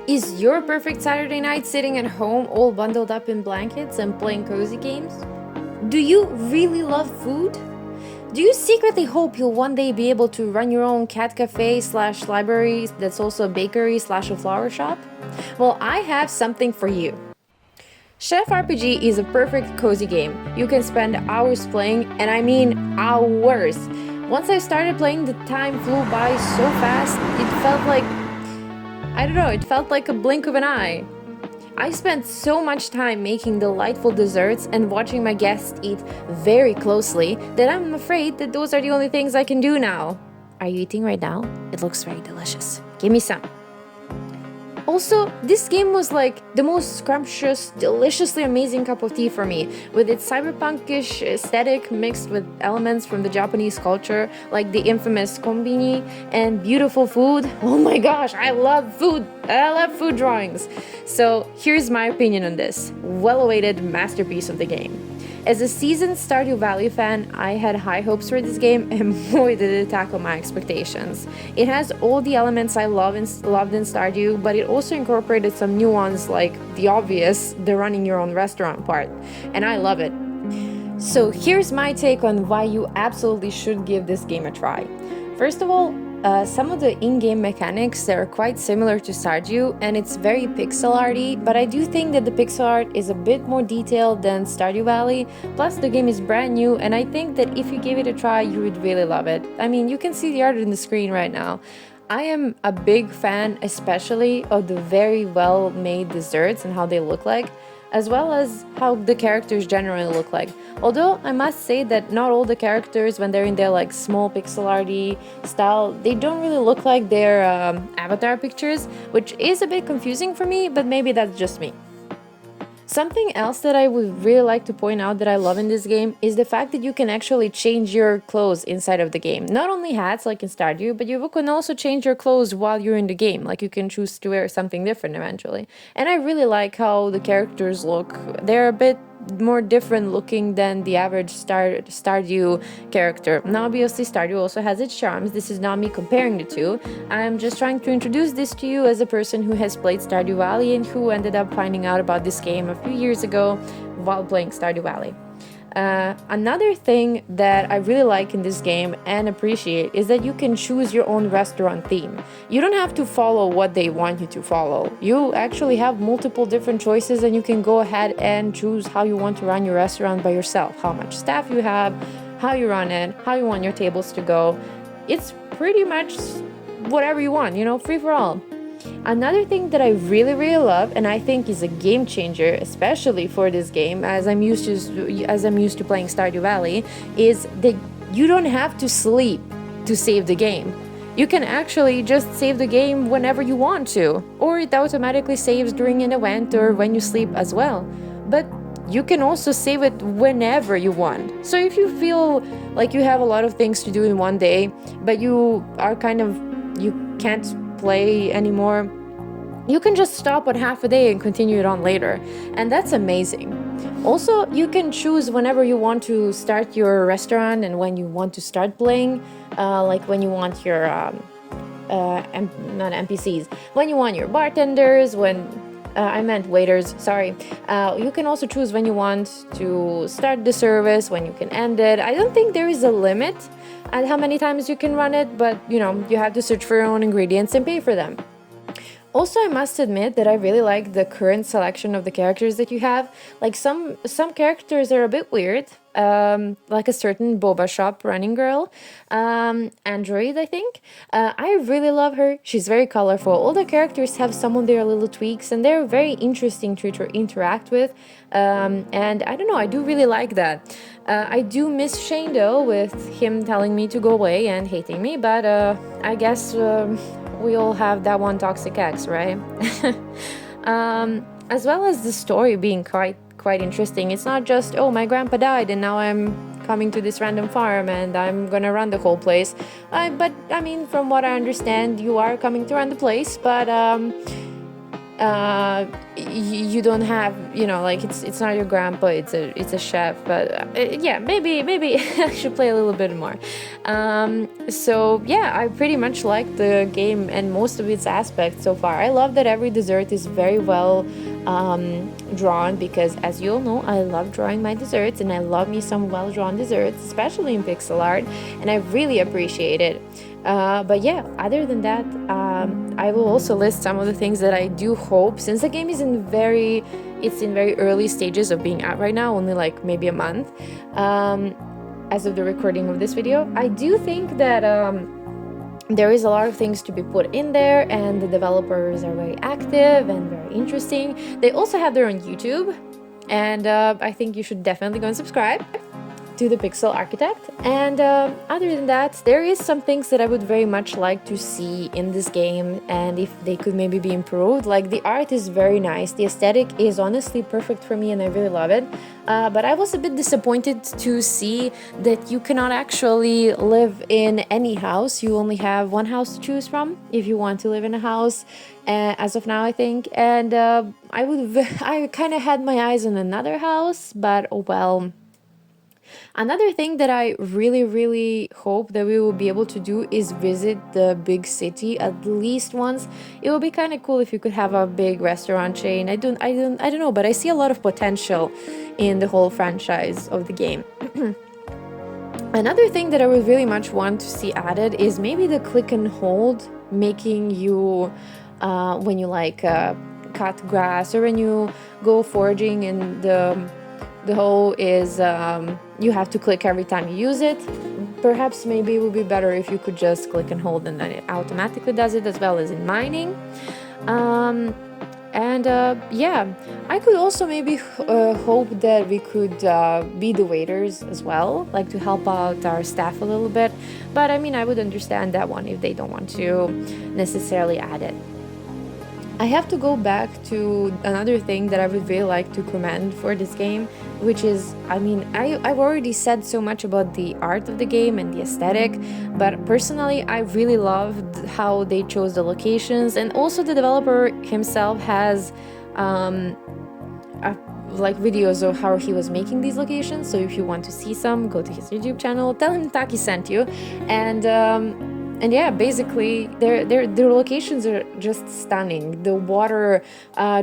Is your perfect Saturday night sitting at home all bundled up in blankets and playing cozy games? Do you really love food? Do you secretly hope you'll one day be able to run your own cat cafe slash library that's also a bakery slash a flower shop? Well, I have something for you. ChefRPG is a perfect cozy game. You can spend hours playing, and I mean hours. Once I started playing, the time flew by so fast, it felt like it felt like a blink of an eye. I spent so much time making delightful desserts and watching my guests eat very closely that I'm afraid that those are the only things I can do now. Are you eating right now? It looks very delicious. Give me some. Also, this game was like the most scrumptious, deliciously amazing cup of tea for me, with its cyberpunkish aesthetic mixed with elements from the Japanese culture, like the infamous konbini, and beautiful food. Oh my gosh, I love food! I love food drawings! So here's my opinion on this well-awaited masterpiece of the game. As a seasoned Stardew Valley fan, I had high hopes for this game, and boy did it tackle my expectations. It has all the elements I loved in Stardew, but it also incorporated some new ones like the obvious, the running your own restaurant part, and I love it. So here's my take on why you absolutely should give this game a try. First of all, some of the in-game mechanics are quite similar to Stardew, and it's very pixel arty, but I do think that the pixel art is a bit more detailed than Stardew Valley. Plus, the game is brand new, and I think that if you gave it a try, you would really love it. I mean, you can see the art on the screen right now. I am a big fan, especially of the very well-made desserts and how they look like, as well as how the characters generally look like. Although I must say that not all the characters, when they're in their like small pixel arty style, they don't really look like their avatar pictures, which is a bit confusing for me, but maybe that's just me. Something else that I would really like to point out that I love in this game is the fact that you can actually change your clothes inside of the game. Not only hats like in Stardew, but you can also change your clothes while you're in the game. Like you can choose to wear something different eventually. And I really like how the characters look. They're a bit more different looking than the average Stardew character. Now obviously Stardew also has its charms. This is not me comparing the two. I'm just trying to introduce this to you as a person who has played Stardew Valley and who ended up finding out about this game a few years ago while playing Stardew Valley. Another thing that I really like in this game and appreciate is that you can choose your own restaurant theme. You don't have to follow what they want you to follow. You actually have multiple different choices and you can go ahead and choose how you want to run your restaurant by yourself, how much staff you have, how you run it, how you want your tables to go. It's pretty much whatever you want, free for all. Another thing that I really love and I think is a game changer, especially for this game as I'm used to playing Stardew Valley, is that you don't have to sleep to save the game. You can actually just save the game whenever you want to, or it automatically saves during an event or when you sleep as well. But you can also save it whenever you want. So if you feel like you have a lot of things to do in one day, but you can't play anymore, you can just stop on half a day and continue it on later, and that's amazing. Also, you can choose whenever you want to start your restaurant and when you want to start playing, like when you want your not NPCs, when you want your bartenders, I meant waiters, sorry. You can also choose when you want to start the service, when you can end it. I don't think there is a limit at how many times you can run it, but you have to search for your own ingredients and pay for them. Also, I must admit that I really like the current selection of the characters that you have. Like some characters are a bit weird, like a certain boba shop running girl, Android, I think. I really love her. She's very colorful. All the characters have some of their little tweaks, and they're very interesting to interact with. And I don't know, I do really like that. I do miss Shane though, with him telling me to go away and hating me, but I guess we all have that one toxic ex, right? As well as the story being quite interesting. It's not just, oh, my grandpa died and now I'm coming to this random farm and I'm gonna run the whole place. But I mean, from what I understand, you are coming to run the place, but you don't have, like it's not your grandpa, it's a chef. But yeah, maybe I should play a little bit more. So yeah, I pretty much like the game and most of its aspects so far. I love that every dessert is very well drawn, because as you all know, I love drawing my desserts, and I love me some well drawn desserts, especially in pixel art, and I really appreciate it. But yeah, other than that, I will also list some of the things that I do hope, since the game is in very early stages of being out right now, only like maybe a month as of the recording of this video. I do think that there is a lot of things to be put in there, and the developers are very active and very interesting. They also have their own YouTube, and I think you should definitely go and subscribe to the Pixel Architect. And other than that, there is some things that I would very much like to see in this game, and if they could maybe be improved. Like, the art is very nice, the aesthetic is honestly perfect for me, and I really love it. But I was a bit disappointed to see that you cannot actually live in any house. You only have one house to choose from if you want to live in a house, as of now, I think. And I kind of had my eyes on another house, but oh well. Another thing that I really, really hope that we will be able to do is visit the big city at least once. It would be kind of cool if you could have a big restaurant chain. I don't know, but I see a lot of potential in the whole franchise of the game. Another thing that I would really much want to see added is maybe the click and hold, making you when you cut grass, or when you go foraging, and the hole is you have to click every time you use it. Perhaps maybe it would be better if you could just click and hold, and then it automatically does it, as well as in mining. Yeah, I could also maybe hope that we could be the waiters as well, like to help out our staff a little bit. But I mean, I would understand that one if they don't want to necessarily add it. I have to go back to another thing that I would really like to commend for this game, which is, I mean, I've already said so much about the art of the game and the aesthetic, but personally, I really loved how they chose the locations, and also the developer himself has videos of how he was making these locations. So if you want to see some, go to his YouTube channel, tell him Taki sent you, and yeah, basically, their locations are just stunning. The water,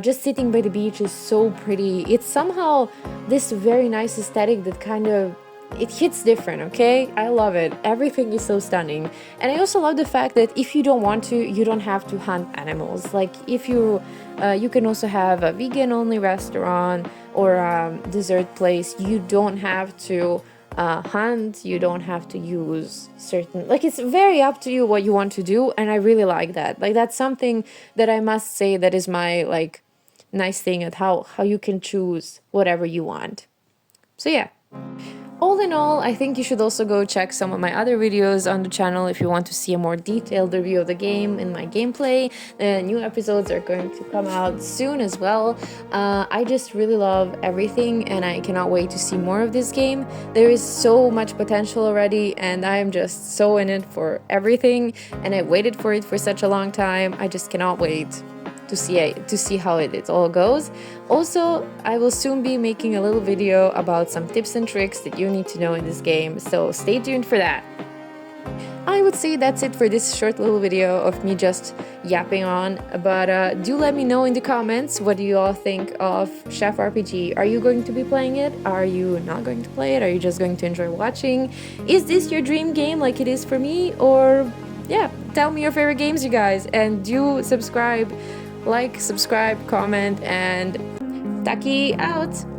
just sitting by the beach, is so pretty. It's somehow this very nice aesthetic that kind of, it hits different, okay? I love it. Everything is so stunning. And I also love the fact that if you don't want to, you don't have to hunt animals. Like, if you can also have a vegan-only restaurant or a dessert place. You don't have to hunt, you don't have to use certain, like, it's very up to you what you want to do, and I really like that. Like, that's something that I must say that is my nice thing, at how you can choose whatever you want. So yeah, all in all, I think you should also go check some of my other videos on the channel if you want to see a more detailed review of the game and my gameplay. The new episodes are going to come out soon as well. I just really love everything, and I cannot wait to see more of this game. There is so much potential already, and I am just so in it for everything, and I waited for it for such a long time. I just cannot wait to see how it all goes. Also, I will soon be making a little video about some tips and tricks that you need to know in this game, so stay tuned for that. I would say that's it for this short little video of me just yapping on, but do let me know in the comments, what do you all think of ChefRPG? Are you going to be playing it? Are you not going to play it? Are you just going to enjoy watching? Is this your dream game like it is for me? Or yeah, tell me your favorite games, you guys, and do subscribe, subscribe, comment, and Taki out!